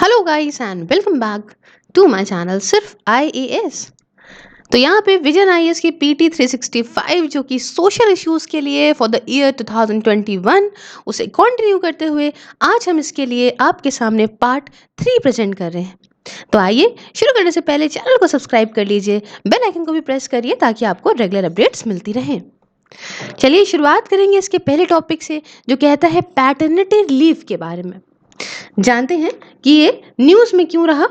Hello guys and welcome back to my channel सिर्फ IAS. तो यहाँ पे विजन आईएएस की पीटी 365 जो कि सोशल इश्यूज के लिए फॉर द ईयर 2021 उसे कंटिन्यू करते हुए आज हम इसके लिए आपके सामने पार्ट 3 प्रेजेंट कर रहे हैं। तो आइए शुरू करने से पहले चैनल को सब्सक्राइब कर लीजिए, बेल आइकन को भी प्रेस करिए ताकि आपको रेगुलर अपडेट्स मिलती रहें। चलिए शुरुआत करेंगे इसके पहले टॉपिक से जो कहता है पैटर्निटी लीव के बारे में। जानते हैं कि ये न्यूज़ में क्यों रहा।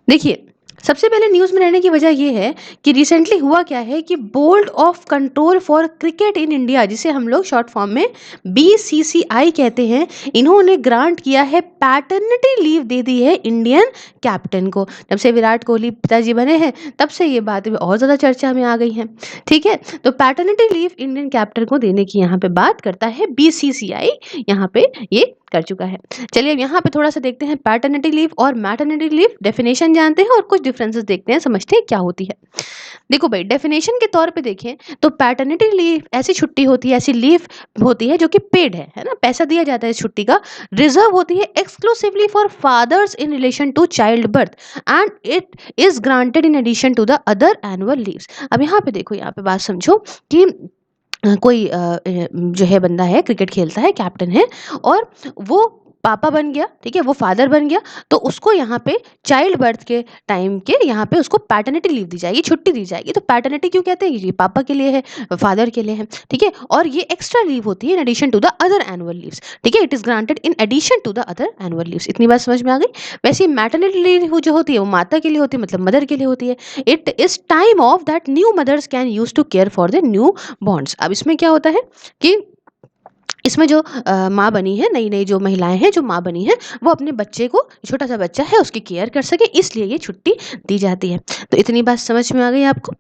देखिए, सबसे पहले न्यूज़ में रहने की वजह ये है कि रिसेंटली हुआ क्या है कि board of control for cricket in India, जिसे हम लोग शॉर्ट फॉर्म में बीसीसीआई कहते हैं, इन्होंने ग्रांट किया है, पैटर्निटी लीव दे दी है इंडियन कैप्टन को। जब से विराट कोहली पिताजी बने हैं तब से ये बातें और ज़्यादा चर्चा में आ गई हैं। ठीक है, तो पैटर्निटी लीव इंडियन कैप्टन को देने की यहाँ पे बात करता है बीसीसीआई, यहाँ पे ये कर चुका है। चलिए अब यहाँ पे थोड़ा सा देखते हैं पैटर्निटी लीव और मैटर्निटी लीव, डेफिनेशन जानते हैं और कुछ डिफरेंसेस देखते हैं, समझते हैं क्या होती है। देखो भाई, डेफिनेशन के तौर पे देखें तो पैटर्निटी लीव ऐसी छुट्टी होती है, ऐसी लीव होती है जो कि पेड है ना, पैसा दिया जाता है इस छुट्टी का, रिजर्व होती है exclusively for fathers in relation to child birth and it is granted in addition to the other annual leaves. अब यहाँ पे देखो, यहाँ पे बात समझो कि कोई जो है बंदा है, क्रिकेट खेलता है, कैप्टन है और वो पापा बन गया, ठीक है, वो फादर बन गया, तो उसको यहाँ पे चाइल्ड बर्थ के टाइम के यहाँ पे उसको पैटर्निटी लीव दी जाएगी, छुट्टी दी जाएगी। तो पैटर्निटी क्यों कहते हैं, ये पापा के लिए है, फादर के लिए है, ठीक है, और ये एक्स्ट्रा लीव होती है in addition to the other annual leaves, ठीक है, it is granted in addition to the other annual leaves. इतनी बात समझ में आ गई। वैसे ही मैटर्निटी लीव जो होती है वो माता के लिए होती है, मतलब मदर के लिए होती है। It is time off that new mothers can use to care for the newborns. अब इसमें क्या होता है कि इसमें जो माँ बनी है, नई नई जो महिलाएं हैं जो माँ बनी है, वो अपने बच्चे को, छोटा सा बच्चा है, उसकी केयर कर सके, इसलिए ये छुट्टी दी जाती है। तो इतनी बात समझ में आ गई आपको।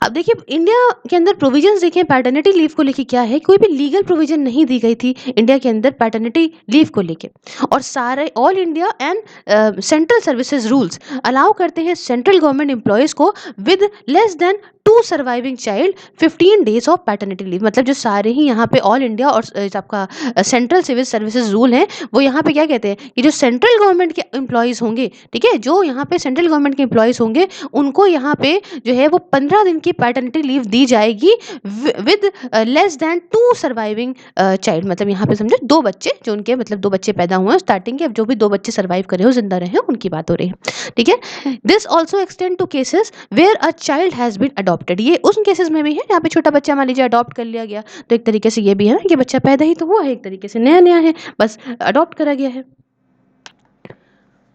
अब देखिए, इंडिया के अंदर प्रोविजंस देखें पैटर्निटी लीव को लेके क्या है, कोई भी लीगल प्रोविजन नहीं दी गई थी इंडिया के अंदर पैटर्निटी लीव को लेके। और सारे all India and central services rules allow करते हैं सेंट्रल गवर्नमेंट एम्प्लॉयज़ को with less than 2 surviving child 15 days of paternity leave. मतलब जो सारे ही यहाँ पे ऑल इंडिया और आपका सेंट्रल सिविल सर्विसेज रूल है, वो यहाँ पे क्या कहते हैं कि जो सेंट्रल गवर्नमेंट के एम्प्लॉयज़ होंगे, ठीक है, जो यहाँ पे सेंट्रल गवर्नमेंट के एम्प्लॉयज़ होंगे, उनको यहाँ पे जो है वो 15 दिन की पैटर्निटी लीव दी जाएगी with less than 2 surviving child. मतलब यहाँ पे समझो 2 बच्चे, जो उनके मतलब 2 बच्चे पैदा हुए हैं स्टार्टिंग के, अब जो भी 2 बच्चे सर्वाइव करे हो, जिंदा रहे हो, उनकी बात हो रही है, ठीक है। This also extend to cases where a child has been adopted. ये उन केसेस में भी है जहाँ पे छोटा बच्चा मान लीजिए अडॉप्ट कर लिया गया, तो एक तरीके से ये भी है ना कि बच्चा पैदा ही तो हुआ है, एक तरीके से नया नया है, बस अडॉप्ट करा गया है।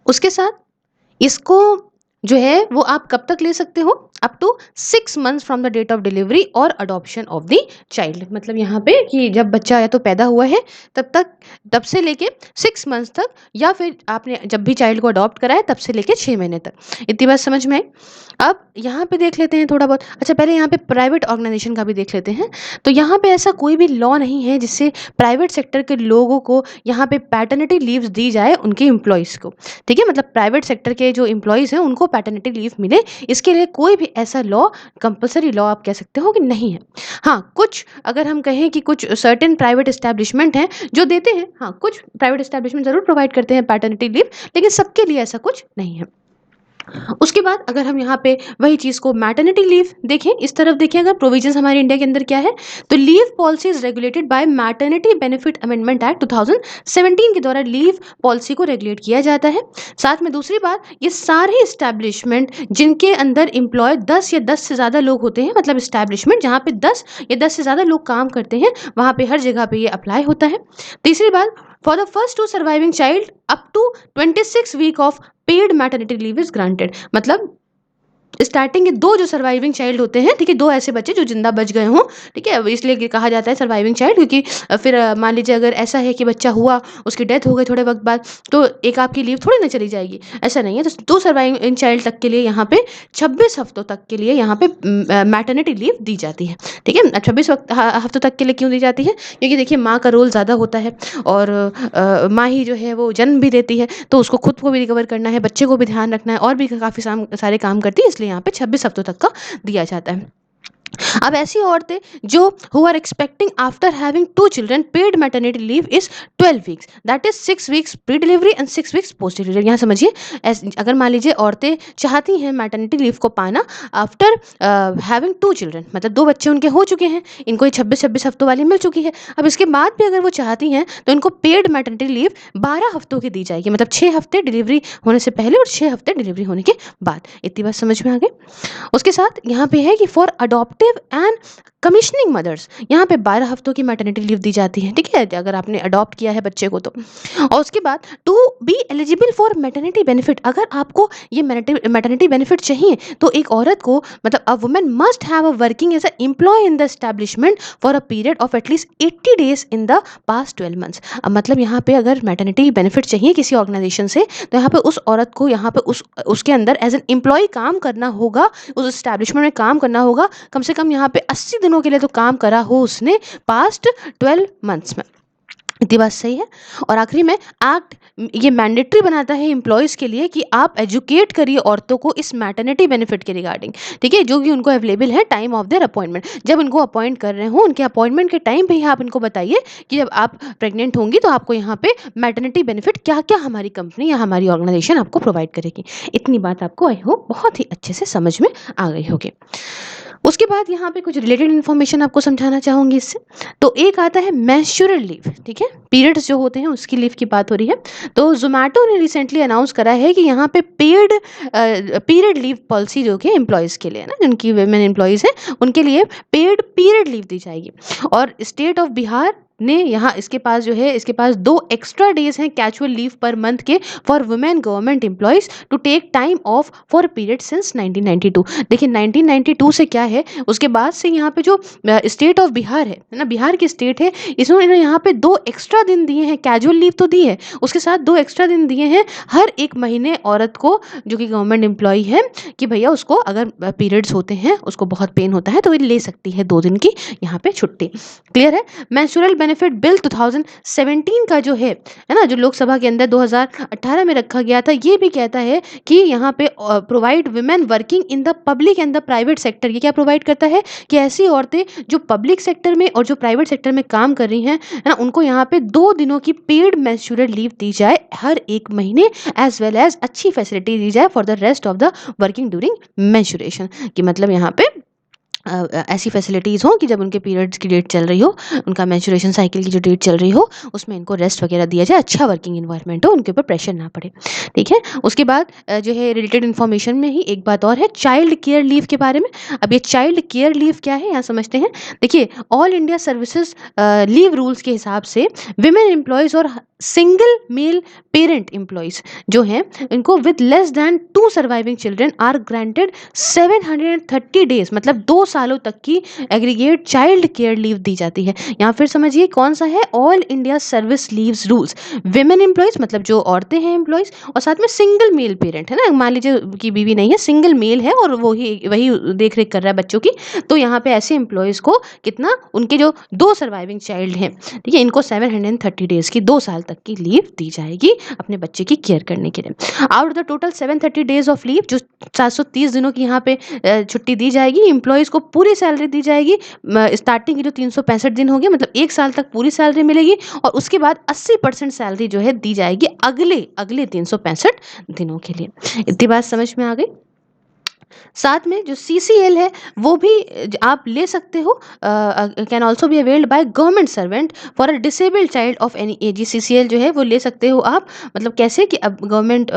उसके साथ इसको जो है वो आप कब तक ले सकते हो, up to 6 months from the date of delivery और अडॉप्शन ऑफ द चाइल्ड। मतलब यहाँ पे कि जब बच्चा या तो पैदा हुआ है तब तक, तब से लेके 6 मंथ्स तक, या फिर आपने जब भी चाइल्ड को अडॉप्ट करा है तब से लेके 6 महीने तक। इतनी बात समझ में आई। अब यहाँ पे देख लेते हैं थोड़ा बहुत। अच्छा, पहले यहाँ पे प्राइवेट ऑर्गेनाइजेशन का भी देख लेते हैं। तो यहाँ पे ऐसा कोई भी लॉ नहीं है जिससे प्राइवेट सेक्टर के लोगों को यहाँ पे पैटर्निटी लीव्स दी जाए उनके एम्प्लॉयज़ को, ठीक है, मतलब प्राइवेट सेक्टर के जो एम्प्लॉयज़ हैं उनको पैटर्निटी लीव मिले, इसके लिए कोई भी ऐसा लॉ, कंपलसरी लॉ आप कह सकते हो कि नहीं है। हाँ, कुछ अगर हम कहें कि कुछ सर्टेन प्राइवेट एस्टैब्लिशमेंट हैं जो देते हैं, हाँ, कुछ प्राइवेट एस्टैब्लिशमेंट ज़रूर प्रोवाइड करते हैं पैटर्निटी लीव, लेकिन सबके लिए ऐसा कुछ नहीं है। उसके बाद अगर हम यहाँ पे वही चीज़ को मैटर्निटी लीव देखें, इस तरफ देखें, अगर प्रोविजंस हमारे इंडिया के अंदर क्या है, तो leave policy is regulated by maternity benefit amendment act 2017 के द्वारा लीव पॉलिसी को रेगुलेट किया जाता है। साथ में दूसरी बात, ये सारे इस्टेब्लिशमेंट जिनके अंदर एम्प्लॉय 10 या 10 से ज़्यादा लोग होते हैं, मतलब इस्टेब्लिशमेंट जहाँ पे 10 या 10 से ज़्यादा लोग काम करते हैं, वहाँ पे हर जगह पे ये अप्लाई होता है। तीसरी बात, for the first 2 surviving child up to 26 week of paid maternity leave is granted. मतलब स्टार्टिंग के 2 जो सर्वाइविंग चाइल्ड होते हैं, ठीक है, 2 ऐसे बच्चे जो जिंदा बच गए हों, ठीक है, इसलिए कहा जाता है सर्वाइविंग चाइल्ड, क्योंकि फिर मान लीजिए अगर ऐसा है कि बच्चा हुआ, उसकी डेथ हो गई थोड़े वक्त बाद, तो एक आपकी लीव थोड़ी ना चली जाएगी, ऐसा नहीं है। तो 2 सर्वाइविंग चाइल्ड तक के लिए यहाँ पे 26 हफ्तों तक के लिए यहाँ पे मैटर्निटी लीव दी जाती है, ठीक है। 26 हफ्तों तक के लिए क्यों दी जाती है, क्योंकि देखिए माँ का रोल ज़्यादा होता है, और माँ ही जो है वो जन्म भी देती है, तो उसको खुद को भी रिकवर करना है, बच्चे को भी ध्यान रखना है, और भी काफ़ी सारे काम करती है, इसलिए यहाँ पे 26 हफ्तों तक का दिया जाता है। अब ऐसी औरतें जो who are expecting after having 2 children, paid maternity leave is 12 weeks, that is 6 weeks pre delivery and 6 weeks post delivery. यहाँ समझिए, अगर मान लीजिए औरतें चाहती हैं मैटरनिटी लीव को पाना आफ्टर हैविंग 2 चिल्ड्रन, मतलब 2 बच्चे उनके हो चुके हैं, इनको ये 26-26 हफ्तों वाली मिल चुकी है। अब इसके बाद भी अगर वो चाहती हैं तो इनको पेड मैटरनिटी लीव 12 हफ्तों की दी जाएगी, मतलब 6 हफ्ते डिलीवरी होने से पहले और 6 हफ्ते डिलीवरी होने के बाद। इतनी बात समझ में आ गई। उसके साथ यहाँ पे है कि for adoptive and commissioning mothers, यहाँ पे 12 हफ्तों की मैटरनिटी लीव दी जाती है, ठीक है, अगर आपने अडॉप्ट किया है बच्चे को तो। और उसके बाद to be eligible for maternity benefit, अगर आपको ये मैटरनिटी बेनिफिट चाहिए तो एक औरत को, मतलब a woman must have a working as a employee in the establishment for a period of at least 80 days in the past 12 months. अब मतलब यहाँ पे अगर मैटरनिटी बेनिफिट चाहिए किसी ऑर्गेनाइजेशन से, तो यहाँ पे उस औरत को यहाँ पे उसके अंदर एज एन एम्प्लॉय काम करना होगा, उस एस्टैब्लिशमेंट में काम करना होगा, कम से कम यहाँ पे 80 दिनों के लिए तो काम करा हो उसने पास्ट 12 मंथ्स में। इतनी बात सही है। और आखिरी में एक्ट ये मैंडेटरी बनाता है एम्प्लॉयज़ के लिए कि आप एजुकेट करिए औरतों को इस मैटरनिटी बेनिफिट के रिगार्डिंग, ठीक है, जो कि उनको अवेलेबल है टाइम ऑफ देयर अपॉइंटमेंट। जब उनको अपॉइंट कर रहे हो उनके अपॉइंटमेंट के टाइम पे ही आप इनको बताइए कि जब आप प्रेग्नेंट होंगी तो आपको यहाँ पे मैटरनिटी बेनिफिट क्या क्या हमारी कंपनी या हमारी ऑर्गेनाइजेशन आपको प्रोवाइड करेगी। इतनी बात आपको आई होप बहुत ही अच्छे से समझ में आ गई होगी। उसके बाद यहाँ पे कुछ रिलेटेड इन्फॉर्मेशन आपको समझाना चाहूँगी इससे। तो एक आता है मेंस्ट्रुअल लीव, ठीक है, पीरियड्स जो होते हैं उसकी लीव की बात हो रही है। तो ज़ोमैटो ने रिसेंटली अनाउंस करा है कि यहाँ पे पेड पीरियड लीव पॉलिसी जो कि एम्प्लॉयज़ के लिए है ना, जिनकी वुमेन एम्प्लॉयज़ हैं उनके लिए पेड पीरियड लीव दी जाएगी। और स्टेट ऑफ बिहार ने यहाँ इसके पास जो है, इसके पास 2 एक्स्ट्रा डेज हैं कैजुअल लीव पर मंथ के for women government employees to take time off for period since 1992। देखिए 1992 से क्या है, उसके बाद से यहाँ पे जो स्टेट ऑफ बिहार है ना, बिहार की स्टेट है, इसमें यहाँ पे 2 एक्स्ट्रा दिन दिए हैं, कैजुअल लीव तो दी है, उसके साथ 2 एक्स्ट्रा दिन दिए हैं हर एक महीने औरत को जो कि गवर्नमेंट एम्प्लॉय है, कि भैया उसको अगर पीरियड्स होते हैं, उसको बहुत पेन होता है तो ये ले सकती है 2 दिन की यहाँ पे छुट्टी। क्लियर है। मेंस्ट्रुअल बेनिफिट बिल 2017 का जो है ना, जो लोकसभा के अंदर 2018 में रखा गया था, ये भी कहता है कि यहाँ पे provide women working in the public and the private sector. ये क्या प्रोवाइड करता है कि ऐसी औरतें जो पब्लिक सेक्टर में और जो प्राइवेट सेक्टर में काम कर रही हैं, है ना, उनको यहाँ पे 2 दिनों की पेड मेंस्ट्रुअल लीव दी जाए हर एक महीने, एज वेल एज अच्छी फैसिलिटी दी जाए for the rest of the working during menstruation. कि मतलब यहाँ पे ऐसी फैसिलिटीज़ हों कि जब उनके पीरियड्स की डेट चल रही हो, उनका मेंस्ट्रुएशन साइकिल की जो डेट चल रही हो, उसमें इनको रेस्ट वगैरह दिया जाए, अच्छा वर्किंग एनवायरनमेंट हो, उनके ऊपर प्रेशर ना पड़े, ठीक है। उसके बाद जो है रिलेटेड इन्फॉर्मेशन में ही एक बात और है चाइल्ड केयर लीव के बारे में। अब ये चाइल्ड केयर लीव क्या है यहाँ समझते हैं। देखिए all India services leave rules के हिसाब से विमेन एम्प्लॉयज़ और सिंगल मेल पेरेंट एम्प्लॉयज़ जो हैं, इनको with less than 2 surviving children are granted 730 days, मतलब 2 सालों तक की एग्रीगेट चाइल्ड केयर लीव दी जाती है। यहाँ फिर समझिए कौन सा है, all India service leaves rules. Women employees मतलब जो औरतें हैं एम्प्लॉयज़, और साथ में सिंगल मेल पेरेंट है ना, मान लीजिए कि बीवी नहीं है, सिंगल मेल है और वही देख रेख कर रहा है बच्चों की, तो यहाँ पे ऐसे एम्प्लॉयज़ को कितना, उनके जो 2 सर्वाइविंग चाइल्ड हैं, ठीक है, इनको 730 डेज की 2 साल तक की लीव दी जाएगी अपने बच्चे की केयर करने के लिए। Out the total 730 days of leave, जो 730 दिनों की यहाँ पे छुट्टी दी जाएगी, एम्प्लॉयज़ को पूरी सैलरी दी जाएगी। स्टार्टिंग की जो 365 दिन होंगे, मतलब 1 साल तक पूरी सैलरी मिलेगी, और उसके बाद 80% सैलरी जो है दी जाएगी अगले 365 दिनों के लिए। इतनी बात समझ में आ गई। साथ में जो CCL है वो भी आप ले सकते हो, can also be availed by government servant for a disabled child of any as. CCL जो है वो ले सकते हो आप, मतलब कैसे कि अब गवर्नमेंट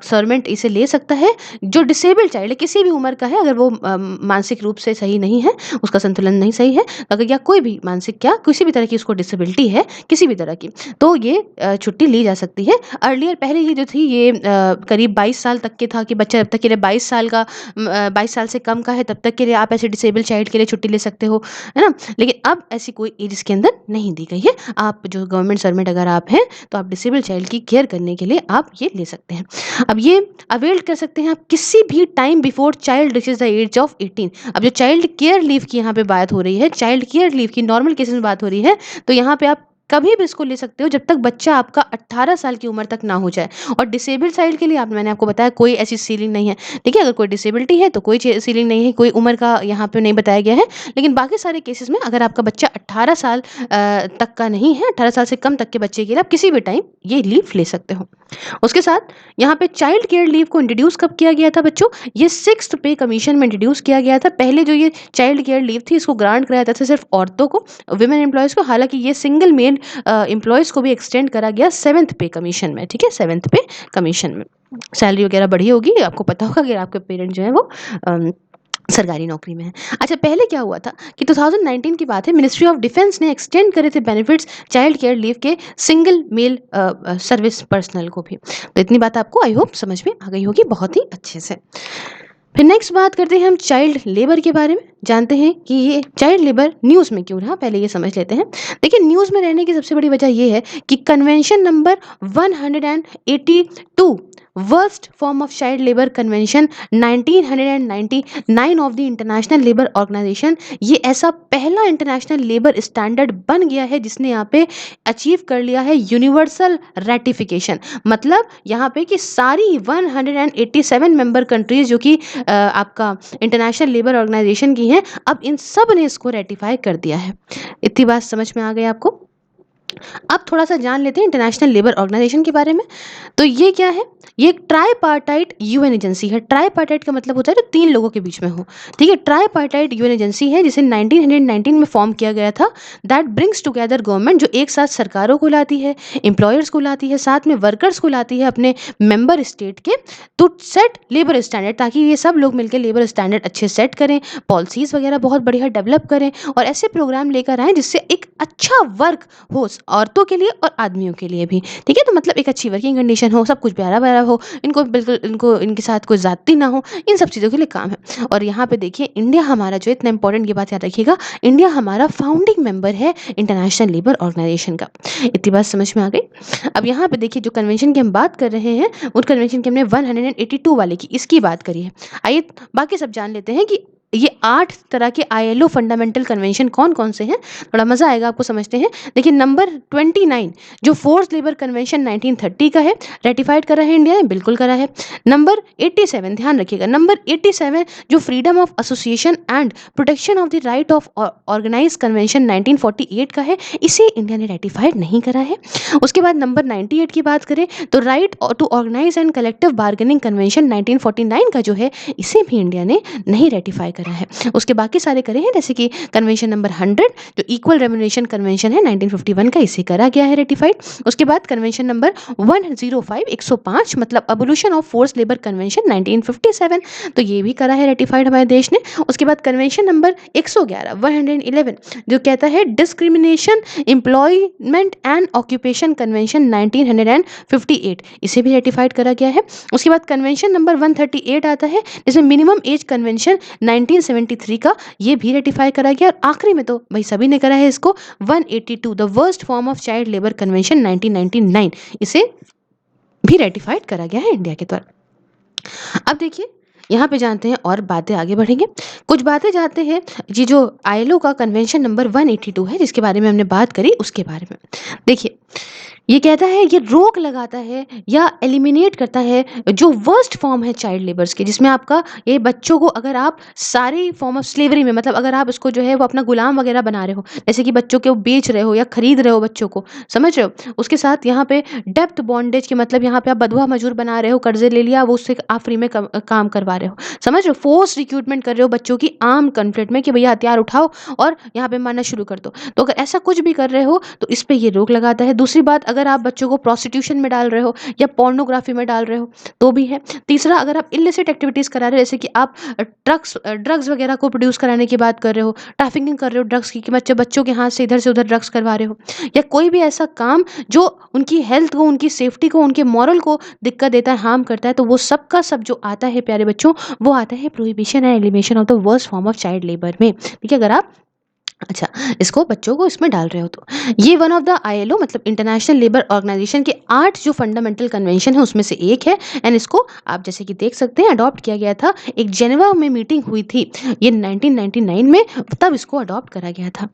सर्वेंट इसे ले सकता है जो डिसेबल्ड चाइल्ड है, किसी भी उम्र का है, अगर वो मानसिक रूप से सही नहीं है, उसका संतुलन नहीं सही है, अगर या कोई भी मानसिक क्या किसी भी तरह की उसको डिसेबिलिटी है किसी भी तरह की, तो ये छुट्टी ली जा सकती है। अर्लियर पहले ये जो थी ये करीब 22 साल तक के था कि बच्चा जब तक के लिए 22 साल से कम का है तब तक के लिए आप ऐसे डिसेबल चाइल्ड के लिए छुट्टी ले सकते हो, है ना। लेकिन अब ऐसी कोई एज इसके अंदर नहीं दी गई है। आप जो गवर्नमेंट सर्वेंट अगर आप हैं तो आप डिसेबल चाइल्ड की केयर करने के लिए आप ये ले सकते हैं। अब ये अवेल कर सकते हैं आप किसी भी time before child reaches the age of 18। अब जो चाइल्ड केयर लीव की यहाँ पे बात हो रही है, चाइल्ड केयर लीव की नॉर्मल केसेस में बात हो रही है, तो यहाँ पे आप कभी भी इसको ले सकते हो जब तक बच्चा आपका 18 साल की उम्र तक ना हो जाए। और डिसेबल्ड चाइल्ड के लिए मैंने आपको बताया कोई ऐसी सीलिंग नहीं है, ठीक है? अगर कोई डिसेबिलिटी है तो कोई सीलिंग नहीं है, कोई उम्र का यहाँ पे नहीं बताया गया है। लेकिन बाकी सारे केसेस में अगर आपका बच्चा 18 साल तक का नहीं है, 18 साल से कम तक के बच्चे के लिए आप किसी भी टाइम ये लीव ले सकते हो। उसके साथ यहाँ पे चाइल्ड केयर लीव को इंट्रोड्यूस कब किया गया था बच्चों? ये 6th पे कमीशन में इंट्रोड्यूस किया गया था। पहले जो ये चाइल्ड केयर लीव थी इसको ग्रांट कराया जाता था सिर्फ औरतों को, वुमेन एम्प्लॉयज़ को। हालाँकि ये सिंगल मेल एम्प्लॉयज़ को भी एक्सटेंड करा गया 7th पे कमीशन में, ठीक है? 7th पे कमीशन में। सैलरी वगैरह बढ़ी होगी, आपको पता होगा अगर आपके पेरेंट जो हैं वो सरकारी नौकरी में है। अच्छा, पहले क्या हुआ था कि 2019 की बात है, मिनिस्ट्री ऑफ डिफेंस ने एक्सटेंड करे थे बेनिफिट्स चाइल्ड केयर लीव के सिंगल मेल सर्विस पर्सनल को भी। तो इतनी बात आपको आई होप समझ में आ गई होगी बहुत ही अच्छे से। फिर नेक्स्ट बात करते हैं हम चाइल्ड लेबर के बारे में। जानते हैं कि ये चाइल्ड लेबर न्यूज़ में क्यों रहा, पहले ये समझ लेते हैं। देखिए, न्यूज़ में रहने की सबसे बड़ी वजह ये है कि convention number 182 worst form of child labour convention 1999 of the international labour organisation, ये ऐसा पहला इंटरनेशनल लेबर स्टैंडर्ड बन गया है जिसने यहाँ पे अचीव कर लिया है यूनिवर्सल रेटिफिकेशन। मतलब यहाँ पे कि सारी 187 मेंबर कंट्रीज जो कि आपका इंटरनेशनल लेबर ऑर्गेनाइजेशन की हैं, अब इन सब ने इसको रेटिफाई कर दिया है। इतनी बात समझ में आ गई आपको? अब थोड़ा सा जान लेते हैं इंटरनेशनल लेबर ऑर्गेनाइजेशन के बारे में। तो ये क्या है? ये एक ट्राईपार्टाइट यूएन एजेंसी है। ट्राईपार्टाइट का मतलब होता है जो 3 लोगों के बीच में हो, ठीक है? ट्राईपार्टाइट यूएन एजेंसी है जिसे 1919 में फॉर्म किया गया था। दैट ब्रिंग्स टुगेदर गवर्नमेंट, जो एक साथ सरकारों को लाती है, एम्प्लॉयर्स को लाती है, साथ में वर्कर्स को लाती है अपने मेंबर स्टेट के, टू सेट लेबर स्टैंडर्ड, ताकि ये सब लोग मिलकर लेबर स्टैंडर्ड अच्छे सेट करें, पॉलिसीज़ वगैरह बहुत बढ़िया डेवलप करें और ऐसे प्रोग्राम लेकर आएँ जिससे एक अच्छा वर्क हो औरतों के लिए और आदमियों के लिए भी, ठीक है? तो मतलब एक अच्छी वर्किंग कंडीशन हो, सब कुछ प्यारा-प्यारा हो, इनको बिल्कुल इनके साथ कोई ज़्यादती ना हो, इन सब चीज़ों के लिए काम है। और यहाँ पे देखिए इंडिया हमारा जो इतना इंपॉर्टेंट, ये बात याद रखिएगा, इंडिया हमारा फाउंडिंग मेंबर है इंटरनेशनल लेबर ऑर्गेनाइजेशन का। इतनी बात समझ में आ गई? अब यहाँ पे देखिए जो कन्वेंशन की हम बात कर रहे हैं, उस कन्वेंशन की हमने 182 वाले की इसकी बात करी है। आइए बाकी सब जान लेते हैं कि ये 8 तरह के आईएलओ फंडामेंटल कन्वेंशन कौन-कौन से हैं, थोड़ा मज़ा आएगा आपको समझते हैं। देखिए नंबर 29 जो फोर्स्ड लेबर कन्वेंशन 1930 का है, रेटिफाइड करा है इंडिया ने, बिल्कुल करा है। नंबर 87, ध्यान रखिएगा, नंबर 87 जो freedom of association and protection of the right of organise convention 1948 का है, इसे इंडिया ने रेटिफाइड नहीं करा है। उसके बाद नंबर 98 की बात करें तो right to organise and collective bargaining convention 1949 का जो है, इसे भी इंडिया ने नहीं रेटिफाई करा है। उसके बाकी सारे करे हैं, जैसे कि कन्वेंशन नंबर 100 जो इक्वल रेम्युनरेशन कन्वेंशन है 1951 का, इसे करा गया है रेटिफाइड। उसके बाद कन्वेंशन नंबर 105 105 मतलब अबोल्यूशन ऑफ फोर्स लेबर कन्वेंशन 1957, तो ये भी करा है रेटिफाइड हमारे देश ने। उसके बाद कन्वेंशन नंबर 111 111 जो कहता है discrimination employment and occupation convention 1958, इसे भी रेटिफाइड करा गया है। उसके बाद कन्वेंशन नंबर 138 आता है जिसमें मिनिमम एज कन्वेंशन 1973 का, ये भी रेटिफाई करा गया। और आखिरी में तो भाई सभी ने करा है इसको, 182 the worst form of child labour convention 1999, इसे भी रेटिफाइड करा गया है इंडिया के द्वारा। अब देखिए यहाँ पे जानते हैं और बातें आगे बढ़ेंगे। कुछ बातें जानते हैं ये जो आईएलओ का कन्वेंशन नंबर 182 है जिसके बारे में हमने बात करी, उसके बारे में देखिए। ये कहता है, ये रोक लगाता है या एलिमिनेट करता है जो वर्स्ट फॉर्म है चाइल्ड लेबर्स के, जिसमें आपका ये बच्चों को अगर आप सारी फॉर्म ऑफ स्लेवरी में, मतलब अगर आप इसको जो है वो अपना गुलाम वगैरह बना रहे हो, जैसे कि बच्चों को बेच रहे हो या खरीद रहे हो बच्चों को, समझ रहे हो? उसके साथ यहाँ पे डेप्थ बॉन्डेज के मतलब यहाँ पे आप बंधुआ मजदूर बना रहे हो, कर्जे ले लिया, वो उससे आप फ्री में काम करवा रहे हो, समझ रहे हो? फोर्स रिक्रूटमेंट कर रहे हो बच्चों की आर्म कॉन्फ्लिक्ट में कि भैया हथियार उठाओ और यहाँ पे मारना शुरू कर दो। तो अगर ऐसा कुछ भी कर रहे हो तो इस पे ये रोक लगाता है। दूसरी बात, अगर आप बच्चों को प्रोस्टिट्यूशन में डाल रहे हो या पोर्नोग्राफी में डाल रहे हो तो भी है। तीसरा, अगर आप इलिसिट एक्टिविटीज करा रहे हो, जैसे कि आप ड्रग्स वगैरह को प्रोड्यूस कराने की बात कर रहे हो, ट्रैफिकिंग कर रहे हो ड्रग्स की, कि बच्चों के हाथ से इधर से उधर ड्रग्स करवा रहे हो, या कोई भी ऐसा काम जो उनकी हेल्थ को, उनकी सेफ्टी को, उनके मॉरल को दिक्कत देता है, हार्म करता है, तो वो सब का सब जो आता है प्यारे बच्चों, वो आता है prohibition and elimination of the worst form of child labour में, ठीक है? अगर आप अच्छा इसको बच्चों को इसमें डाल रहे हो तो ये वन ऑफ द आईएलओ मतलब इंटरनेशनल लेबर ऑर्गेनाइजेशन के 8 जो फंडामेंटल कन्वेंशन है उसमें से एक है। एंड इसको आप जैसे कि देख सकते हैं अडॉप्ट किया गया था, एक जेनेवा में मीटिंग हुई थी ये 1999 में, तब इसको अडॉप्ट करा गया था।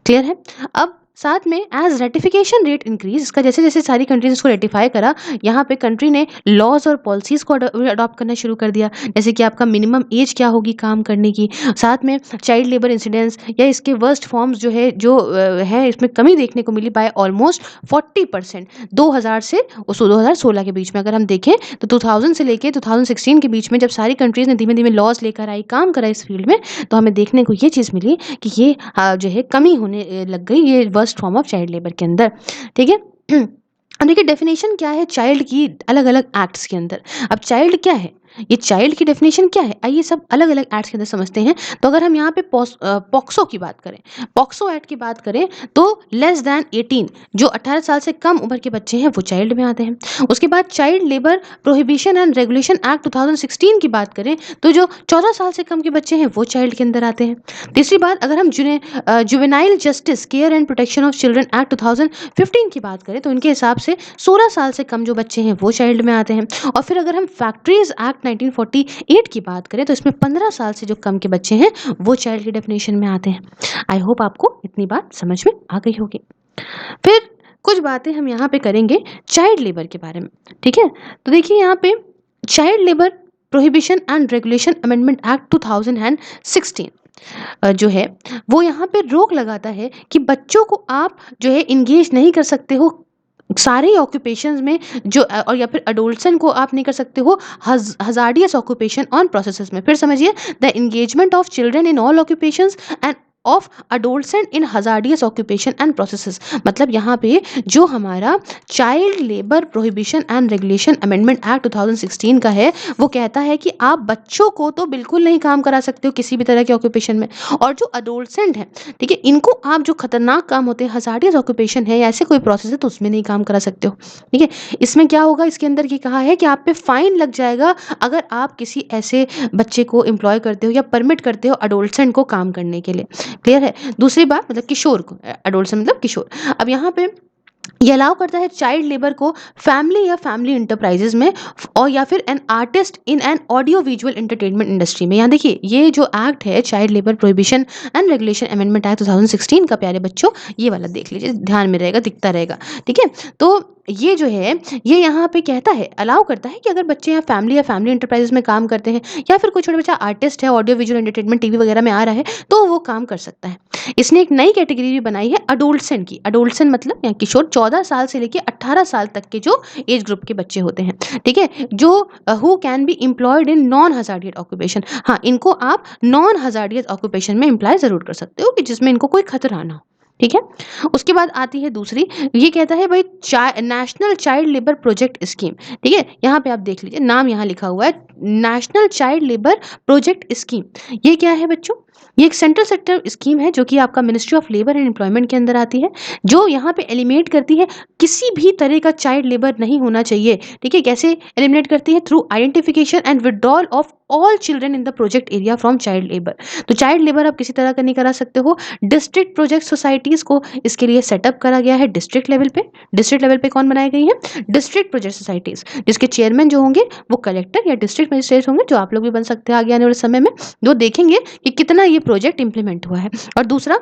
क्लियर है? अब साथ में एज रेटिफिकेशन रेट इंक्रीज, इसका जैसे जैसे सारी कंट्रीज इसको रेटिफाई करा, यहाँ पे कंट्री ने लॉज और पॉलिसीज को अडॉप्ट करना शुरू कर दिया, जैसे कि आपका मिनिमम एज क्या होगी काम करने की, साथ में चाइल्ड लेबर इंसिडेंट्स या इसके वर्स्ट फॉर्म्स जो है है इसमें कमी देखने को मिली बाय ऑलमोस्ट 40%। 2000 से 2016 के बीच में अगर हम देखें तो 2000 से लेके 2016 के बीच में जब सारी कंट्रीज ने धीमे धीमे लॉज लेकर आई, काम करा इस फील्ड में, तो हमें देखने को ये चीज़ मिली कि ये जो है कमी होने लग गई ये worst form of child labour के अंदर। ठीक है। अब देखिए डेफिनेशन क्या है चाइल्ड की अलग अलग एक्ट्स के अंदर। अब चाइल्ड क्या है, ये चाइल्ड की डेफिनेशन क्या है, आइए सब अलग अलग एक्ट्स के अंदर समझते हैं। तो अगर हम यहाँ पे पॉक्सो की बात करें, पॉक्सो एक्ट की बात करें, तो लेस दैन 18 जो 18 साल से कम उम्र के बच्चे हैं वो चाइल्ड में आते हैं। उसके बाद child labour prohibition and regulation act 2016 की बात करें तो जो 14 साल से कम के बच्चे हैं वो चाइल्ड के अंदर आते हैं। तीसरी बात, अगर हम juvenile justice care and protection of children act 2015 की बात करें तो इनके हिसाब से 16 साल से कम जो बच्चे हैं वो चाइल्ड में आते हैं। और फिर अगर हम फैक्ट्रीज एक्ट 1948 की बात करें तो इसमें 15 साल से जो कम के बच्चे हैं वो चाइल्ड की डेफिनेशन में आते हैं। आई होप आपको इतनी बात समझ में आ गई होगी। फिर कुछ बातें हम यहाँ पे करेंगे चाइल्ड लेबर के बारे में। ठीक है, तो देखिए यहाँ पे child labour prohibition and regulation amendment act 2016 जो है वो यहाँ पे रोक लगाता है कि बच्चों को आप जो है इंगेज नहीं कर सकते हो सारे ऑक्यूपेशंस में जो और या फिर अडोल्सन को आप नहीं कर सकते हो हजार्डियस ऑक्यूपेशन ऑन प्रोसेसेस में। फिर समझिए, the engagement of children in all occupations and of adolescent in hazardous occupation and processes. मतलब यहाँ पे जो हमारा child labour prohibition and regulation amendment act 2016 का है वो कहता है कि आप बच्चों को तो बिल्कुल नहीं काम करा सकते हो किसी भी तरह के ऑक्यूपेशन में, और जो अडोल्सेंट है, ठीक है, इनको आप जो खतरनाक काम होते हैं हजार्डियस ऑक्यूपेशन है या ऐसे कोई प्रोसेस है तो उसमें नहीं काम करा सकते हो। ठीक है, इसमें क्या होगा, इसके अंदर ये कहा है कि आप पे फाइन लग जाएगा अगर आप किसी ऐसे बच्चे को एम्प्लॉय करते हो या परमिट करते हो अडोल्सेंट को काम करने के लिए। क्लियर है। दूसरी बात, मतलब किशोर को, अडोल्ट मतलब किशोर। अब यहाँ पे ये अलाउ करता है चाइल्ड लेबर को फैमिली या फैमिली इंटरप्राइजेज में और या फिर an artist in an audio visual entertainment industry में। यहाँ देखिए ये जो एक्ट है child labour prohibition and regulation amendment act 2016 का, प्यारे बच्चों ये वाला देख लीजिए, ध्यान में रहेगा, दिखता रहेगा। ठीक है, तो ये जो है ये यहाँ पे कहता है, अलाउ करता है कि अगर बच्चे यहाँ फैमिली या फैमिली इंटरप्राइजेज में काम करते हैं या फिर कोई छोटा बच्चा आर्टिस्ट है, ऑडियो विजुअल एंटरटेनमेंट टीवी वगैरह में आ रहा है तो वो काम कर सकता है। इसने एक नई कैटेगरी भी बनाई है अडोल्सेंट की। अडोल्सेंट मतलब यहाँ किशोर 14 साल से लेके 18 साल तक के जो एज ग्रुप के बच्चे होते हैं। ठीक है, जो who can be employed in non hazardous occupation. हाँ, इनको आप नॉन हजार्डियस ऑक्यूपेशन में एम्प्लॉय जरूर कर सकते हो कि जिसमें इनको कोई खतरा ना हो। ठीक है, उसके बाद आती है दूसरी, ये कहता है भाई national child labour project scheme. ठीक है, यहाँ पे आप देख लीजिए, नाम यहाँ लिखा हुआ है national child labour project scheme. ये क्या है बच्चों, ये एक सेंट्रल सेक्टर स्कीम है जो कि आपका ministry of labour and employment के अंदर आती है, जो यहाँ पे एलिमिनेट करती है किसी भी तरह का चाइल्ड लेबर नहीं होना चाहिए। ठीक है, कैसे एलिमिनेट करती है, through identification and withdrawal of all children in the project area from child labour. तो चाइल्ड लेबर आप किसी तरह का नहीं करा सकते हो। डिस्ट्रिक्ट प्रोजेक्ट सोसाइटीज को इसके लिए सेटअप करा गया है डिस्ट्रिक्ट लेवल पे। डिस्ट्रिक्ट लेवल पे कौन बनाई गई है, डिस्ट्रिक्ट प्रोजेक्ट सोसाइटीज, जिसके चेयरमैन जो होंगे वो कलेक्टर या डिस्ट्रिक्ट मजिस्ट्रेट होंगे, जो आप लोग भी बन सकते हैं आगे आने वाले समय में, जो देखेंगे कि कितना ये प्रोजेक्ट इंप्लीमेंट हुआ है। और दूसरा,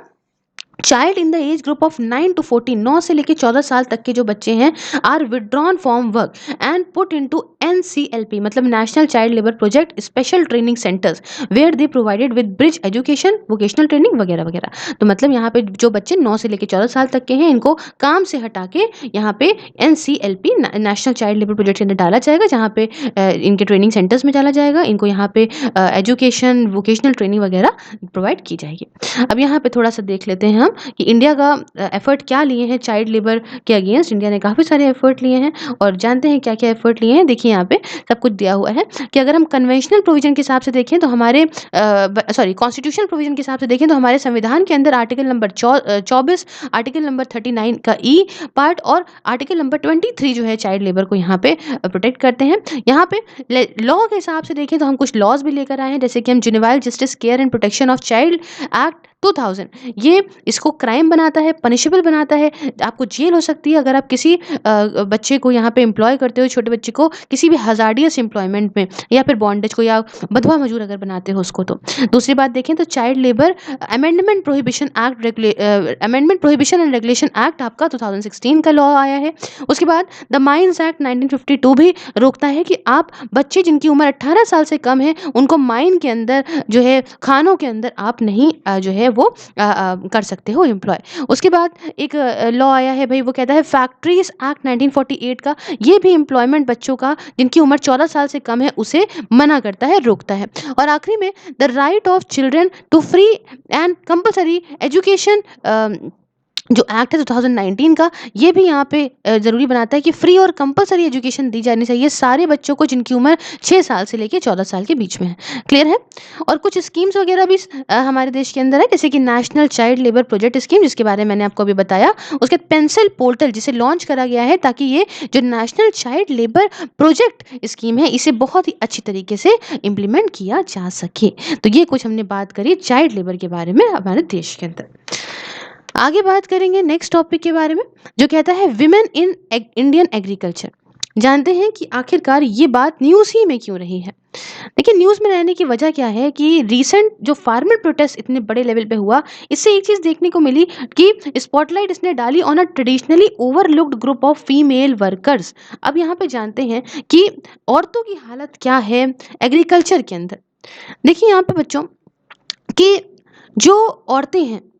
child in the age group of 9 to 14, 9 से लेकर 14 साल तक के जो बच्चे हैं are withdrawn from work and put into NCLP मतलब national child labour project special training centres where they provided with bridge education, vocational training वगैरह वगैरह। तो मतलब यहाँ पे जो बच्चे 9 से लेकर 14 साल तक के हैं इनको काम से हटा के यहाँ पे NCLP national child labour project के अंदर डाला जाएगा, जहाँ पे इनके ट्रेनिंग सेंटर्स में डाला जाएगा, इनको यहाँ पे एजुकेशन, वोकेशनल ट्रेनिंग वगैरह प्रोवाइड की जाएगी। अब यहाँ पे थोड़ा सा देख लेते हैं हम कि इंडिया का एफर्ट क्या लिए हैं चाइल्ड लेबर के अगेंस्ट। इंडिया ने काफ़ी सारे एफर्ट लिए हैं और जानते हैं क्या क्या एफर्ट लिए हैं। देखिए यहाँ पे सब कुछ दिया हुआ है कि अगर हम कन्वेंशनल प्रोविजन के हिसाब से देखें तो हमारे कॉन्स्टिट्यूशनल प्रोविजन के हिसाब से देखें तो हमारे संविधान के अंदर आर्टिकल नंबर 24, आर्टिकल नंबर 39 का ई पार्ट और आर्टिकल नंबर 23 जो है चाइल्ड लेबर को यहाँ पे प्रोटेक्ट करते हैं। यहाँ पे लॉ के हिसाब से देखें तो हम कुछ लॉज भी लेकर आए हैं, जैसे कि हम juvenile justice care and protection of child act 2000 ये इसको क्राइम बनाता है, पनिशेबल बनाता है, आपको जेल हो सकती है अगर आप किसी बच्चे को यहाँ पे एम्प्लॉय करते हो, छोटे बच्चे को किसी भी हज़ार्डियस एम्प्लॉयमेंट में, या फिर बॉन्डेज को, या बंधुआ मजदूर अगर बनाते हो उसको तो। दूसरी बात देखें तो child labour amendment prohibition and regulation act आपका 2016 का लॉ आया है। उसके बाद द माइंस एक्ट 1952 भी रोकता है कि आप बच्चे जिनकी उम्र 18 साल से कम है उनको माइन के अंदर जो है, खानों के अंदर आप नहीं जो है वो कर सकते हो एम्प्लॉय। उसके बाद एक लॉ आया है भाई, वो कहता है फैक्ट्रीज एक्ट 1948 का, ये भी एम्प्लॉयमेंट बच्चों का जिनकी उम्र 14 साल से कम है उसे मना करता है, रोकता है। और आखिरी में the right of children to free and compulsory education जो एक्ट है 2019 का, ये भी यहाँ पे ज़रूरी बनाता है कि फ्री और कंपलसरी एजुकेशन दी जानी चाहिए सारे बच्चों को जिनकी उम्र 6 साल से लेके 14 साल के बीच में है। क्लियर है? और कुछ स्कीम्स वगैरह भी हमारे देश के अंदर है, जैसे कि national child labour project scheme, जिसके बारे में मैंने आपको अभी बताया। उसके बाद पेंसिल पोर्टल जिसे लॉन्च करा गया है ताकि ये जो national child labour project scheme है इसे बहुत ही अच्छी तरीके से इम्प्लीमेंट किया जा सके। तो ये कुछ हमने बात करी चाइल्ड लेबर के बारे में हमारे देश के अंदर। आगे बात करेंगे नेक्स्ट टॉपिक के बारे में, जो कहता है विमेन इन इंडियन एग्रीकल्चर। जानते हैं कि आखिरकार ये बात न्यूज़ ही में क्यों रही है। देखिए, न्यूज़ में रहने की वजह क्या है कि रीसेंट जो फार्मर प्रोटेस्ट इतने बड़े लेवल पे हुआ, इससे एक चीज़ देखने को मिली कि स्पॉटलाइट इसने डाली on a traditionally overlooked group of female workers. अब यहाँ पे जानते हैं कि औरतों की हालत क्या है एग्रीकल्चर के अंदर। देखिए यहाँ पे बच्चों कि जो औरतें हैं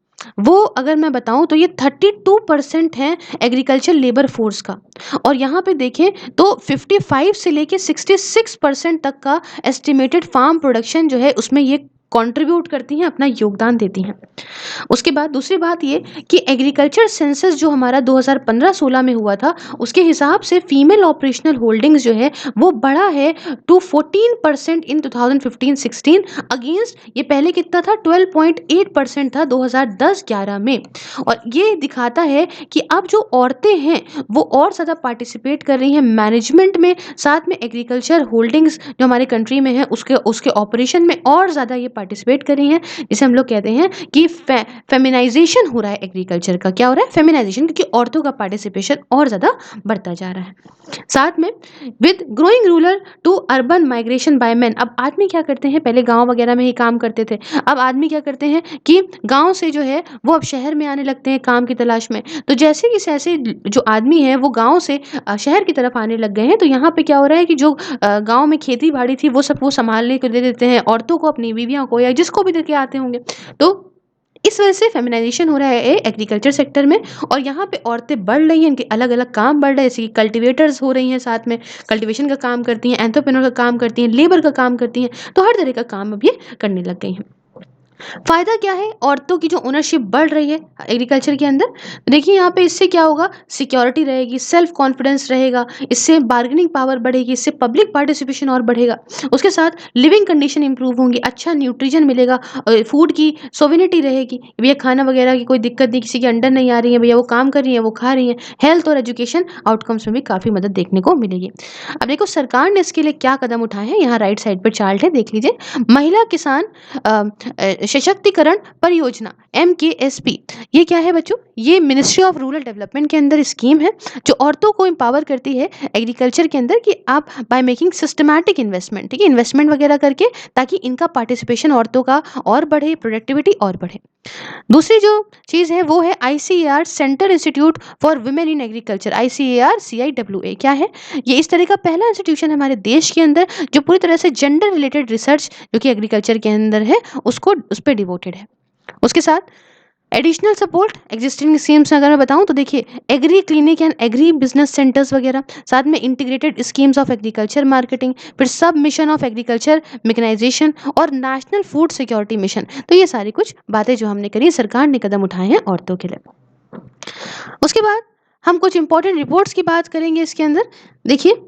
वो, अगर मैं बताऊं तो ये 32% हैं एग्रीकल्चर लेबर फोर्स का। और यहाँ पे देखें तो 55 से लेके 66% तक का एस्टिमेटेड फार्म प्रोडक्शन जो है उसमें ये कंट्रीब्यूट करती हैं, अपना योगदान देती हैं। उसके बाद दूसरी बात ये कि एग्रीकल्चर सेंसस जो हमारा 2015-16 में हुआ था, उसके हिसाब से फीमेल ऑपरेशनल होल्डिंग्स जो है वो बढ़ा है टू 14% इन 2015-16 अगेंस्ट, ये पहले कितना था, 12.8% था 2010-11 में। और ये दिखाता है कि अब जो औरतें हैं वो और ज़्यादा पार्टिसिपेट कर रही हैं मैनेजमेंट में, साथ में एग्रीकल्चर होल्डिंग्स जो हमारे कंट्री में है उसके उसके ऑपरेशन में और ज़्यादा ये पार्टिसिपेट कर रही हैं। जिसे हम लोग कहते हैं कि फेमिनाइजेशन हो रहा है एग्रीकल्चर का। क्या हो रहा है? फेमिनाइजेशन, क्योंकि औरतों का पार्टिसिपेशन और ज़्यादा बढ़ता जा रहा है। साथ में with growing rural to urban migration by men, अब आदमी क्या करते हैं, पहले गांव वगैरह में ही काम करते थे, अब आदमी क्या करते हैं कि गांव से जो है वो अब शहर में आने लगते हैं काम की तलाश में। तो जैसे कि जैसे जो आदमी है वो गांव से शहर की तरफ आने लग गए हैं, तो यहाँ पे क्या हो रहा है कि जो गांव में खेती बाड़ी थी वो सब वो संभालने को दे देते हैं औरतों को, अपनी बीवियों को, या जिसको भी देके आते होंगे। तो इस वजह से फेमिनाइजेशन हो रहा है एग्रीकल्चर सेक्टर में, और यहाँ पे औरतें बढ़ रही हैं, इनके अलग अलग काम बढ़ रहे हैं, जैसे कि कल्टिवेटर्स हो रही हैं, साथ में कल्टिवेशन का काम करती हैं, एंटरप्रेन्योर का काम करती हैं, लेबर का काम करती हैं, तो हर तरह का काम अब ये करने लग गई हैं। फायदा क्या है? औरतों की जो ओनरशिप बढ़ रही है एग्रीकल्चर के अंदर, देखिए यहाँ पे इससे क्या होगा, सिक्योरिटी रहेगी, सेल्फ कॉन्फिडेंस रहेगा, इससे बार्गेनिंग पावर बढ़ेगी, इससे पब्लिक पार्टिसिपेशन और बढ़ेगा। उसके साथ लिविंग कंडीशन इंप्रूव होंगी, अच्छा न्यूट्रिशन मिलेगा, फूड की सोविनिटी रहेगी, भैया खाना वगैरह की कोई दिक्कत नहीं, किसी के अंडर नहीं आ रही है, भैया वो काम कर रही है, वो खा रही है। हेल्थ और एजुकेशन आउटकम्स में भी काफ़ी मदद देखने को मिलेगी। अब देखो सरकार ने इसके लिए क्या कदम उठाए हैं, यहाँ राइट साइड पर चार्ट है, देख लीजिए। महिला किसान सशक्तिकरण परियोजना MKSP, ये क्या है बच्चों? ये मिनिस्ट्री ऑफ रूरल डेवलपमेंट के अंदर स्कीम है जो औरतों को एम्पावर करती है एग्रीकल्चर के अंदर, कि आप बाय मेकिंग सिस्टमैटिक इन्वेस्टमेंट, ठीक है, इन्वेस्टमेंट वगैरह करके, ताकि इनका पार्टिसिपेशन औरतों का और बढ़े, प्रोडक्टिविटी और बढ़े। दूसरी जो चीज़ है वो है ICAR centre institute for women in agriculture, ICAR CIWA क्या है? ये इस तरह का पहला इंस्टीट्यूशन हमारे देश के अंदर जो पूरी तरह से जेंडर रिलेटेड रिसर्च जो कि एग्रीकल्चर के अंदर है उसको उस पर डिवोटेड है। उसके साथ एडिशनल सपोर्ट एग्जिस्टिंग स्कीम्स अगर मैं बताऊं तो देखिए, agree clinic and agri business centres वगैरह, साथ में integrated schemes of agriculture marketing, फिर सब मिशन ऑफ एग्रीकल्चर मेकनाइजेशन और नेशनल फूड सिक्योरिटी मिशन। तो ये सारी कुछ बातें जो हमने करी, सरकार ने कदम उठाए हैं औरतों के लिए। उसके बाद हम कुछ इंपॉर्टेंट रिपोर्ट्स की बात करेंगे इसके अंदर। देखिए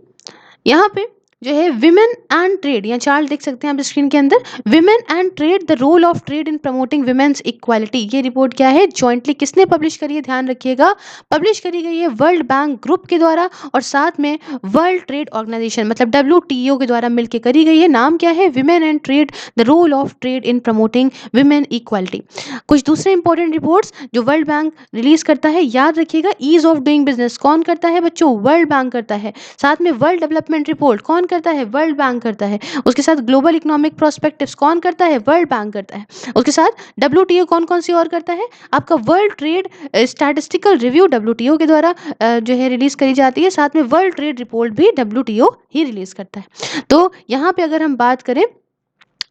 यहाँ पे जो है विमेन एंड ट्रेड, यहाँ चार्ट देख सकते हैं आप स्क्रीन के अंदर, women and trade the role of trade in promoting women's equality. ये रिपोर्ट क्या है, जॉइंटली किसने पब्लिश करी है, ध्यान रखिएगा, पब्लिश करी गई है वर्ल्ड बैंक ग्रुप के द्वारा और साथ में वर्ल्ड ट्रेड ऑर्गेनाइजेशन मतलब WTO के द्वारा मिलकर करी गई है। नाम क्या है, women and trade the role of trade in promoting women equality. कुछ दूसरे इंपॉर्टेंट रिपोर्ट्स जो वर्ल्ड बैंक रिलीज करता है, याद रखिएगा, ईज ऑफ डूइंग बिजनेस कौन करता है बच्चों, वर्ल्ड बैंक करता है। साथ में वर्ल्ड डेवलपमेंट रिपोर्ट कौन करता है, वर्ल्ड बैंक करता है। उसके साथ ग्लोबल इकोनॉमिक प्रोस्पेक्टिव्स कौन करता है, वर्ल्ड बैंक करता है। उसके साथ WTO कौन कौन सी और करता है, आपका world trade statistical review WTO के द्वारा जो है रिलीज करी जाती है। साथ में वर्ल्ड ट्रेड रिपोर्ट भी WTO ही रिलीज करता है। तो यहाँ पे अगर हम बात करें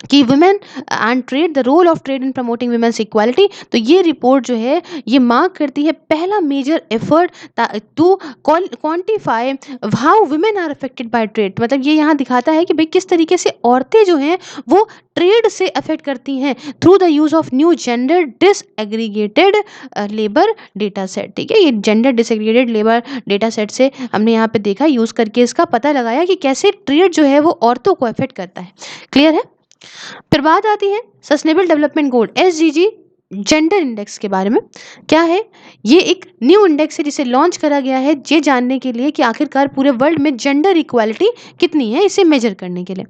कि women and trade the role of trade in promoting women's equality, तो ये रिपोर्ट जो है ये मार्क करती है पहला major effort to quantify how women are affected by trade. मतलब ये यहाँ दिखाता है कि भाई किस तरीके से औरतें जो हैं वो ट्रेड से अफेक्ट करती हैं through the use of new gender disaggregated labour data set. ठीक है, ये gender disaggregated labour data set से हमने यहाँ पे देखा, यूज करके इसका पता लगाया कि कैसे ट्रेड जो है वो औरतों को अफेक्ट करता है। क्लियर है। फिर बात आती है sustainable development goal SDG gender index के बारे में। क्या है, ये एक न्यू इंडेक्स है जिसे लॉन्च करा गया है ये जानने के लिए कि आखिरकार पूरे वर्ल्ड में जेंडर इक्वालिटी कितनी है, इसे मेजर करने के लिए।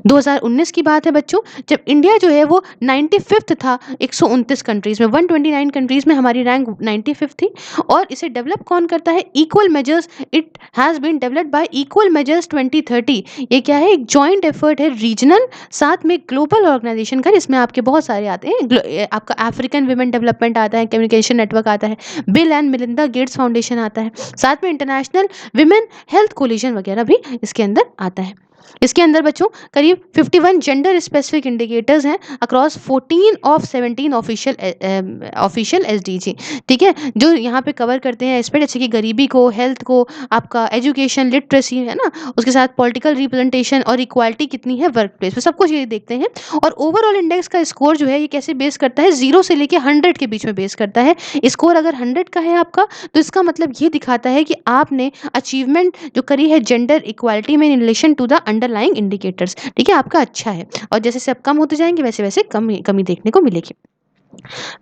2019 की बात है बच्चों, जब इंडिया जो है वो 95th था 129 कंट्रीज में, 129 कंट्रीज में हमारी रैंक 95th थी। और इसे डेवलप कौन करता है, Equal Measures, it has been developed by Equal Measures 2030। ये क्या है, एक जॉइंट एफर्ट है रीजनल साथ में ग्लोबल ऑर्गेनाइजेशन का, इसमें आपके बहुत सारे आते हैं। आपका अफ्रीकन विमेन डेवलपमेंट आता है, कम्युनिकेशन नेटवर्क आता है, Bill and Melinda Gates Foundation आता है, साथ में इंटरनेशनल विमेन हेल्थ कोलिशन वगैरह भी इसके अंदर आता है। इसके अंदर बच्चों करीब 51 जेंडर स्पेसिफिक इंडिकेटर्स हैं अक्रॉस 14 ऑफ 17 ऑफिशियल SDG। ठीक है, जो यहाँ पे कवर करते हैं एस्पेक्ट जैसे कि गरीबी को, हेल्थ को, आपका एजुकेशन लिटरेसी है ना, उसके साथ पॉलिटिकल रिप्रेजेंटेशन और इक्वालिटी कितनी है वर्क प्लेस पे, सब कुछ ये देखते हैं। और ओवरऑल इंडेक्स का स्कोर जो है ये कैसे बेस करता है, 0 से लेके 100 के बीच में बेस करता है। स्कोर अगर 100 का है आपका तो इसका मतलब ये दिखाता है कि आपने अचीवमेंट जो करी है जेंडर इक्वालिटी में in relation to the underlying indicators. ठीक है, आपका अच्छा है। और जैसे जैसे आप कम होते जाएंगे वैसे वैसे कमी देखने को मिलेगी।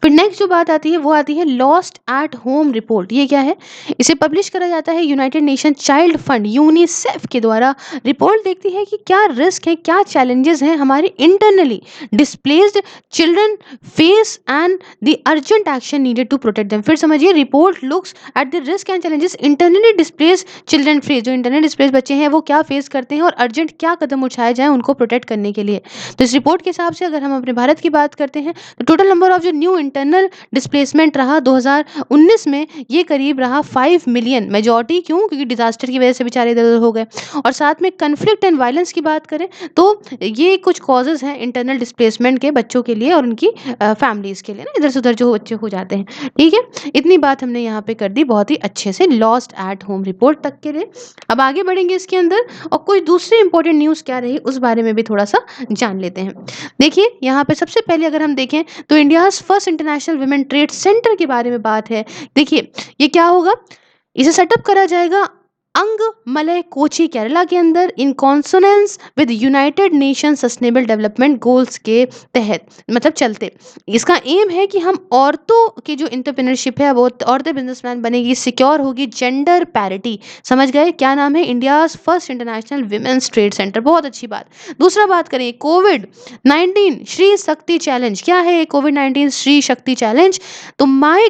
फिर नेक्स्ट जो बात आती है वो आती है लॉस्ट एट होम रिपोर्ट। ये क्या है, इसे पब्लिश करा जाता है United nation child fund UNICEF के द्वारा। रिपोर्ट देखती है कि क्या रिस्क है, क्या चैलेंजेस हैं हमारे internally displaced children face and the urgent action needed to protect them. फिर समझिए, report looks at the risk and challenges internally displaced children face, जो इंटरनली डिस्प्लेस्ड बच्चे हैं वो क्या फेस करते हैं और अर्जेंट क्या कदम उठाए जाए उनको प्रोटेक्ट करने के लिए। तो इस रिपोर्ट के हिसाब से अगर हम अपने भारत की बात करते हैं तो टोटल नंबर ऑफ जो न्यू इंटरनल डिस्प्लेसमेंट रहा 2019 में, ये करीब रहा 5 मिलियन। मेजॉरिटी क्यों, क्योंकि डिजास्टर की वजह से बेचारे इधर उधर हो गए। और साथ में कन्फ्लिक्ट एंड वायलेंस की बात करें तो ये कुछ कॉजेज हैं इंटरनल डिस्प्लेसमेंट के बच्चों के लिए और उनकी फैमिलीज के लिए ना, इधर से उधर जो बच्चे हो जाते हैं। ठीक है, इतनी बात हमने यहाँ पे कर दी बहुत ही अच्छे से लॉस्ट एट होम रिपोर्ट तक के लिए। अब आगे बढ़ेंगे इसके अंदर और कुछ दूसरी इंपॉर्टेंट न्यूज़ क्या रही उस बारे में भी थोड़ा सा जान लेते हैं। देखिए, यहाँ पे सबसे पहले अगर हम देखें तो India's first international women trade centre के बारे में बात है। देखिए, ये क्या होगा, इसे सेटअप करा जाएगा अंग मलय कोची केरला के अंदर in consonance with United Nation sustainable development goals के तहत, मतलब चलते। इसका एम है कि हम औरतों की जो इंटरप्रेन्योरशिप है वो औरतें बिजनेसमैन बनेगी, सिक्योर होगी, जेंडर पैरिटी। समझ गए, क्या नाम है, India's first international women's trade centre. बहुत अच्छी बात। दूसरा बात करें कोविड-19 श्री शक्ति चैलेंज। क्या है कोविड-19 श्री शक्ति चैलेंज, तो माई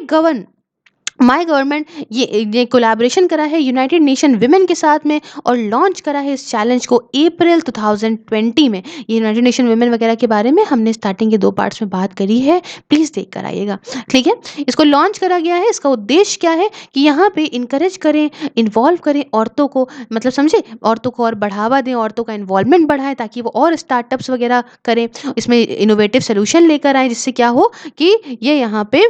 गवर्नमेंट ये कोलैबोरेशन करा है यूनाइटेड नेशन विमेन के साथ में और लॉन्च करा है इस चैलेंज को अप्रैल 2020 में। ये यूनाइटेड नेशन विमेन वगैरह के बारे में हमने स्टार्टिंग के 2 पार्ट्स में बात करी है, प्लीज़ देख कर आइएगा। ठीक है, इसको लॉन्च करा गया है। इसका उद्देश्य क्या है कि यहाँ पे इनकरेज करें, इन्वॉल्व करें औरतों को, मतलब समझे, औरतों को और बढ़ावा दें, औरतों का इन्वॉल्वमेंट बढ़ाएं ताकि वो और स्टार्टअप्स वगैरह करें, इसमें इनोवेटिव सोल्यूशन लेकर आए जिससे क्या हो कि ये यहाँ पे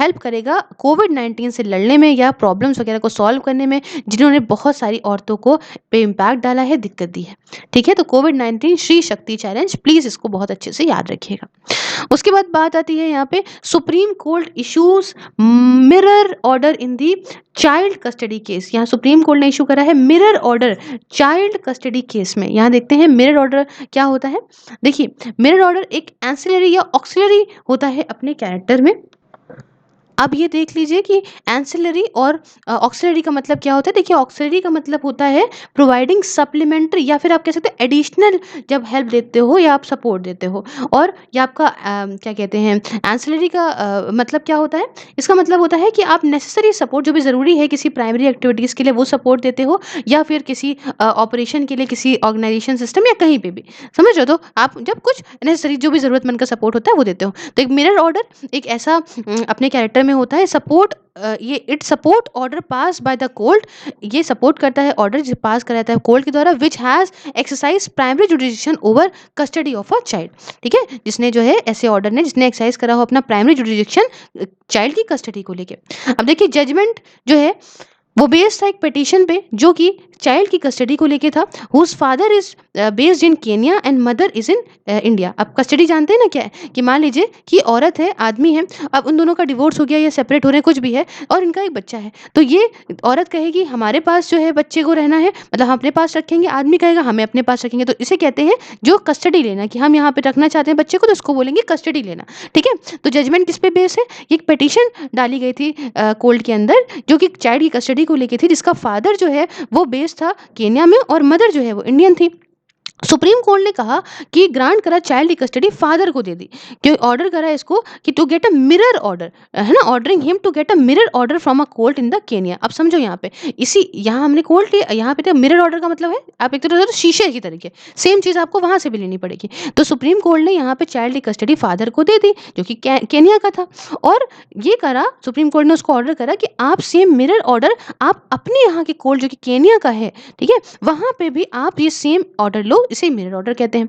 हेल्प करेगा कोविड-19 कोविड-19 से लड़ने में या प्रॉब्लम्स वगैरह को सॉल्व करने में जिन्होंने बहुत सारी औरतों को पे इम्पैक्ट डाला है, दिक्कत दी है। ठीक है? तो कोविड-19 श्री शक्ति चैलेंज, प्लीज़ इसको बहुत अच्छे से याद रखिएगा। उसके बाद बात आती है यहाँ पे supreme court issues mirror order in the child custody case. यहाँ सुप्रीम कोर्ट ने इशू करा है mirror order child custody case में। यहाँ देखते हैं मिरर ऑर्डर क्या होता है। देखिए, मिरर ऑर्डर एक एंसिलरी या ऑक्सिलरी होता है अपने कैरेक्टर में। अब ये देख लीजिए कि एंसिलरी और ऑक्सिलरी का मतलब क्या होता है। देखिए, ऑक्सिलरी का मतलब होता है प्रोवाइडिंग सप्लीमेंट्री या फिर आप कह सकते हैं एडिशनल, जब हेल्प देते हो या आप सपोर्ट देते हो। और ये आपका क्या कहते हैं, एंसिलरी का मतलब क्या होता है। इसका मतलब होता है कि आप नेसेसरी सपोर्ट जो भी ज़रूरी है किसी प्राइमरी एक्टिविटीज़ के लिए वो सपोर्ट देते हो, या फिर किसी ऑपरेशन के लिए किसी ऑर्गेनाइजेशन सिस्टम या कहीं पे भी, समझ रहे हो। तो आप जब कुछ नेसेसरी जो भी ज़रूरतमंद का सपोर्ट होता है वो देते हो। तो एक मिरर ऑर्डर एक ऐसा अपने कैरेक्टर में होता है सपोर्ट, ये it support order pass by the court. ये सपोर्ट करता है ऑर्डर जो पास कराया था कोर्ट के द्वारा, which has exercise primary जुडिशन over custody of a child. ठीक है, जिसने जो है ऐसे ऑर्डर ने जिसने एक्सरसाइज करा हो अपना प्राइमरी जुडिशन चाइल्ड की कस्टडी को लेके। अब देखिए, जजमेंट जो है वो बेस्ड था एक पिटीशन पे जो कि चाइल्ड की कस्टडी को लेके था, whose father is based in Kenya and mother is in India. अब कस्टडी जानते हैं ना क्या है, कि मान लीजिए कि औरत है, आदमी है, अब उन दोनों का डिवोर्स हो गया या सेपरेट हो रहे हैं, कुछ भी है, और इनका एक बच्चा है। तो ये औरत कहेगी हमारे पास जो है बच्चे को रहना है, मतलब हम अपने पास रखेंगे, आदमी कहेगा हमें अपने पास रखेंगे। तो इसे कहते हैं जो कस्टडी लेना, कि हम यहाँ पे रखना चाहते हैं बच्चे को, तो उसको बोलेंगे कस्टडी लेना। ठीक है, तो जजमेंट किस पे बेस है, ये एक पिटीशन डाली गई थी कोर्ट के अंदर जो कि चाइल्ड की कस्टडी को लेके थी, जिसका फादर जो है वो बेस्ड था केन्या में और मदर जो है वो इंडियन थी। सुप्रीम कोर्ट ने कहा कि ग्रांट करा चाइल्ड की कस्टडी फादर को दे दी, कि ऑर्डर करा इसको कि to get a mirror order, है ना, ordering him to get a mirror order from a court in the Kenya. अब समझो यहाँ पे इसी यहाँ हमने कोर्ट लिया, यहाँ पे तो मिरर ऑर्डर का मतलब है आप एक तरह से शीशे की तरीके, सेम चीज़ आपको वहाँ से भी लेनी पड़ेगी। तो सुप्रीम कोर्ट ने यहाँ पे चाइल्ड की कस्टडी फादर को दे दी जो कि केनिया का था, और ये करा सुप्रीम कोर्ट ने उसको ऑर्डर करा कि आप सेम मिरर ऑर्डर आप अपने यहाँ के कोर्ट जो कि केनिया का है, ठीक है, वहाँ पे भी आप ये सेम ऑर्डर लो, इसे मिरर ऑर्डर कहते हैं।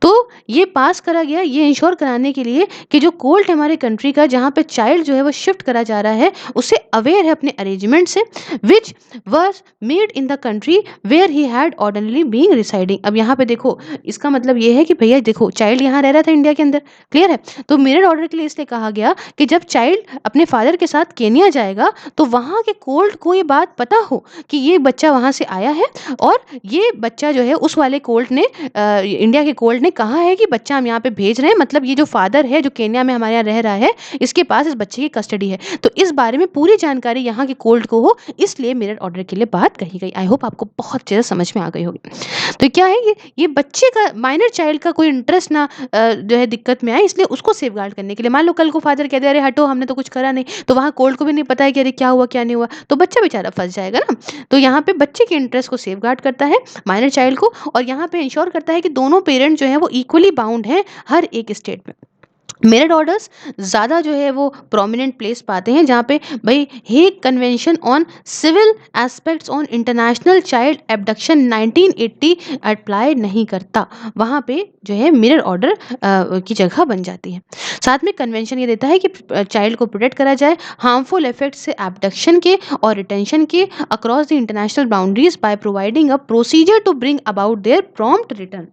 तो ये पास करा गया ये इंश्योर कराने के लिए कि जो कोर्ट है हमारे कंट्री का जहाँ पे चाइल्ड जो है वो शिफ्ट करा जा रहा है उसे अवेयर है अपने अरेंजमेंट से, which was made in the country where he had ordinarily being residing. अब यहाँ पे देखो, इसका मतलब ये है कि भैया देखो चाइल्ड यहाँ रह रहा था इंडिया के अंदर, क्लियर है। तो मिरर ऑर्डर के लिए इसलिए कहा गया कि जब चाइल्ड अपने फादर के साथ केनिया जाएगा तो वहाँ के कोर्ट को ये बात पता हो कि ये बच्चा वहाँ से आया है, और ये बच्चा जो है उस वाले कोर्ट ने इंडिया के कोर्ट ने कहा है कि बच्चा हम यहाँ पे भेज रहे हैं, मतलब ये जो फादर है जो केन्या में हमारे यहाँ रह रहा है इसके पास इस बच्चे की कस्टडी है। तो इस बारे में पूरी जानकारी यहाँ के कोर्ट को हो, इसलिए मिरर ऑर्डर के लिए बात कही गई। आई होप आपको बहुत ज़्यादा समझ में आ गई होगी। तो क्या है ये बच्चे का माइनर चाइल्ड का कोई इंटरेस्ट ना जो है दिक्कत में आए, इसलिए उसको सेफगार्ड करने के लिए। मान लो कल को फादर कहते अरे हटो हमने तो कुछ करा नहीं, तो वहाँ कोर्ट को भी नहीं पता है कि अरे क्या हुआ क्या नहीं हुआ, तो बच्चा बेचारा फंस जाएगा ना। तो यहाँ पे बच्चे के इंटरेस्ट को सेफगार्ड करता है माइनर चाइल्ड को, और यहाँ पे इंश्योर करता है कि दोनों पेरेंट जो हैं वो इक्वली बाउंड हैं हर एक स्टेट में। मेरिट ऑर्डर्स ज़्यादा जो है वो प्रोमिनेंट प्लेस पाते हैं जहाँ पे भाई Hague Convention on civil aspects on international child abduction 1980 apply नहीं करता, वहाँ पे जो है मिरर ऑर्डर की जगह बन जाती है। साथ में कन्वेंशन ये देता है कि चाइल्ड को प्रोटेक्ट करा जाए हार्मफुल इफेक्ट से एब्डक्शन के और रिटेंशन के across the international boundaries by providing a procedure to bring about their prompt return.